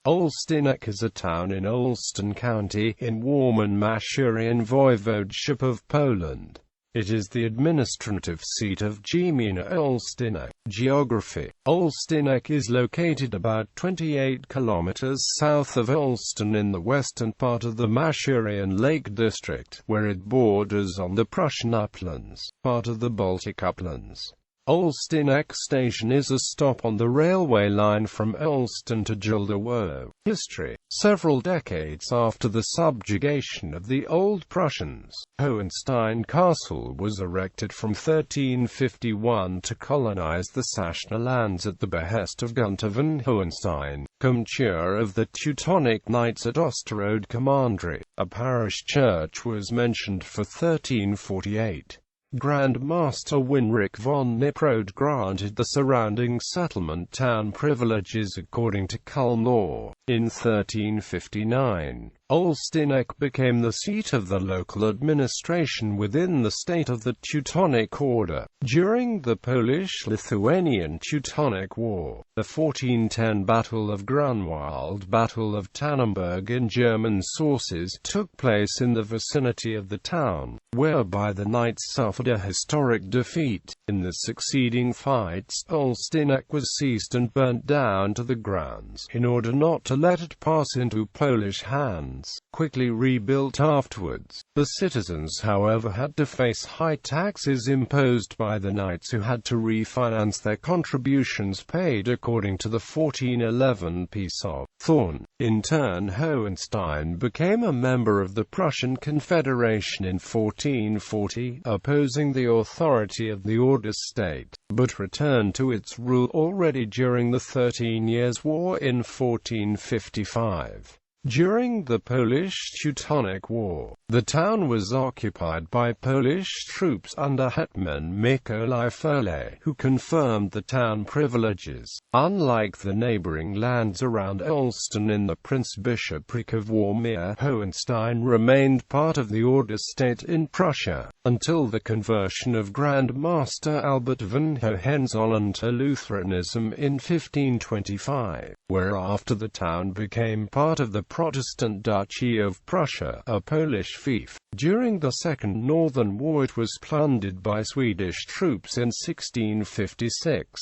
Olsztynek is a town in Olsztyn County, in Warmian-Masurian Voivodeship of Poland. It is the administrative seat of Gmina Olsztynek. Geography: Olsztynek is located about 28 kilometers south of Olsztyn in the western part of the Masurian Lake District, where it borders on the Prussian uplands, part of the Baltic uplands. Olsztynek Station is a stop on the railway line from Olsztyn to Gilderwo. History: several decades after the subjugation of the Old Prussians, Olsztyn Castle was erected from 1351 to colonize the Sassna lands at the behest of Gunther von Hohenstein, Commander of the Teutonic Knights at Osterode Commandery. A parish church was mentioned for 1348. Grand Master Winrich von Niprode granted the surrounding settlement town privileges according to Culm law. In 1359, Olsztynek became the seat of the local administration within the state of the Teutonic Order. During the Polish-Lithuanian Teutonic War, the 1410 Battle of Grunwald, Battle of Tannenberg in German sources, took place in the vicinity of the town, whereby the knights suffered a historic defeat. In the succeeding fights, Olsztynek was seized and burnt down to the grounds, in order not to let it pass into Polish hands. Quickly rebuilt afterwards, the citizens however had to face high taxes imposed by the knights, who had to refinance their contributions paid according to the 1411 Peace of Thorn. In turn, Hohenstein became a member of the Prussian Confederation in 1440, opposing the authority of the Order state, but returned to its rule already during the 13 Years' War in 1455. During the Polish-Teutonic War, the town was occupied by Polish troops under Hetman Mikołaj Furley, who confirmed the town privileges. Unlike the neighboring lands around Olsztyn in the Prince-Bishopric of Warmia, Hohenstein remained part of the Order state in Prussia, until the conversion of Grand Master Albert von Hohenzollern to Lutheranism in 1525, whereafter the town became part of the Protestant Duchy of Prussia, a Polish fief. During the Second Northern War it was plundered by Swedish troops in 1656.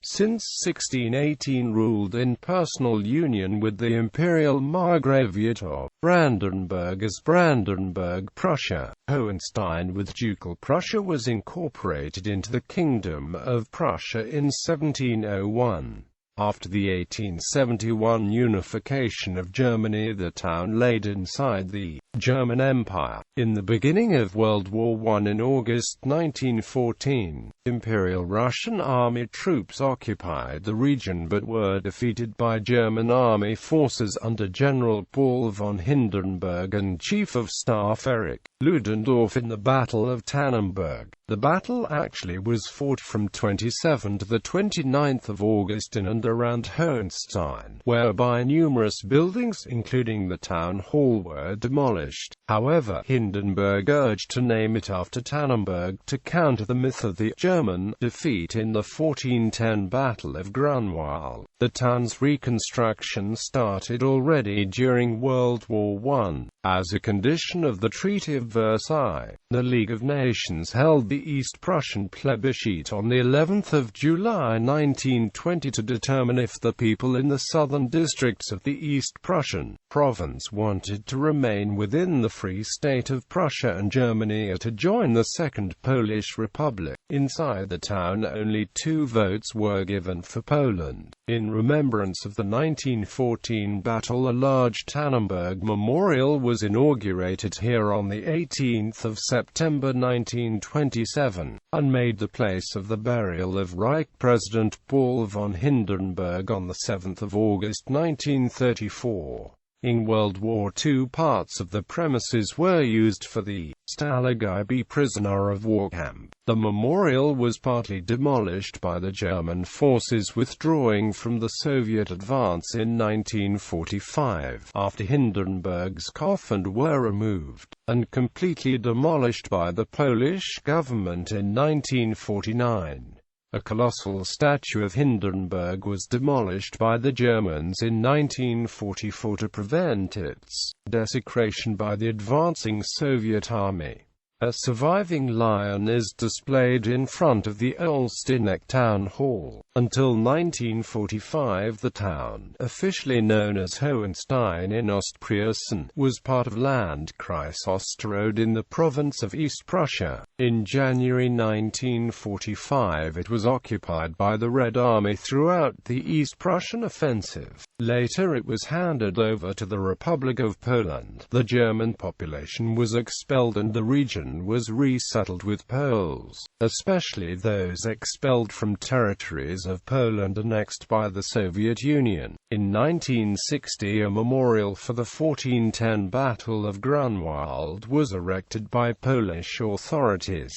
Since 1618 ruled in personal union with the Imperial Margraviate of Brandenburg as Brandenburg, Prussia, Hohenstein with Ducal Prussia was incorporated into the Kingdom of Prussia in 1701. After the 1871 unification of Germany, the town laid inside the German Empire. In the beginning of World War I in August 1914, Imperial Russian Army troops occupied the region but were defeated by German Army forces under General Paul von Hindenburg and Chief of Staff Erich Ludendorff in the Battle of Tannenberg. The battle actually was fought from 27 to the 29th of August in and around Hohenstein, whereby numerous buildings, including the town hall, were demolished. However, Hindenburg urged to name it after Tannenberg to counter the myth of the German defeat in the 1410 Battle of Grunwald. The town's reconstruction started already during World War I. As a condition of the Treaty of Versailles, the League of Nations held the East Prussian plebiscite on the 11th of July 1920 to determine if the people in the southern districts of the East Prussian province wanted to remain within the Free State of Prussia and Germany or to join the Second Polish Republic. Inside the town only 2 votes were given for Poland. In remembrance of the 1914 battle, a large Tannenberg memorial was inaugurated here on the 18th of September 1927, and made the place of the burial of Reich President Paul von Hindenburg on the 7th of August 1934. In World War II, parts of the premises were used for the Stalag prisoner of war camp. The memorial was partly demolished by the German forces withdrawing from the Soviet advance in 1945, after Hindenburg's coffin were removed, and completely demolished by the Polish government in 1949. A colossal statue of Hindenburg was demolished by the Germans in 1944 to prevent its desecration by the advancing Soviet army. A surviving lion is displayed in front of the Olsztynek town hall. Until 1945, the town, officially known as Hohenstein in Ostpreußen, was part of Landkreis Osterode in the province of East Prussia. In January 1945, it was occupied by the Red Army throughout the East Prussian offensive. Later it was handed over to the Republic of Poland. The German population was expelled and the region was resettled with Poles, especially those expelled from territories of Poland annexed by the Soviet Union. In 1960, a memorial for the 1410 Battle of Grunwald was erected by Polish authorities.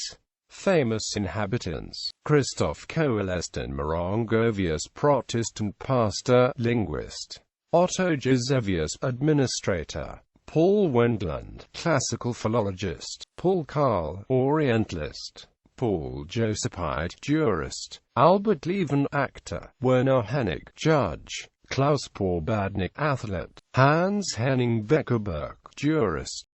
Famous inhabitants: Krzysztof Olsztyn Morongowius, Protestant pastor, linguist; Otto Gizevius, administrator; Paul Wendland, classical philologist; Paul Karl, Orientalist; Paul Josephite, jurist; Albert Leven, actor; Werner Hennig, judge; Klaus Pobadnik, athlete; Hans Henning Beckerberg, jurist.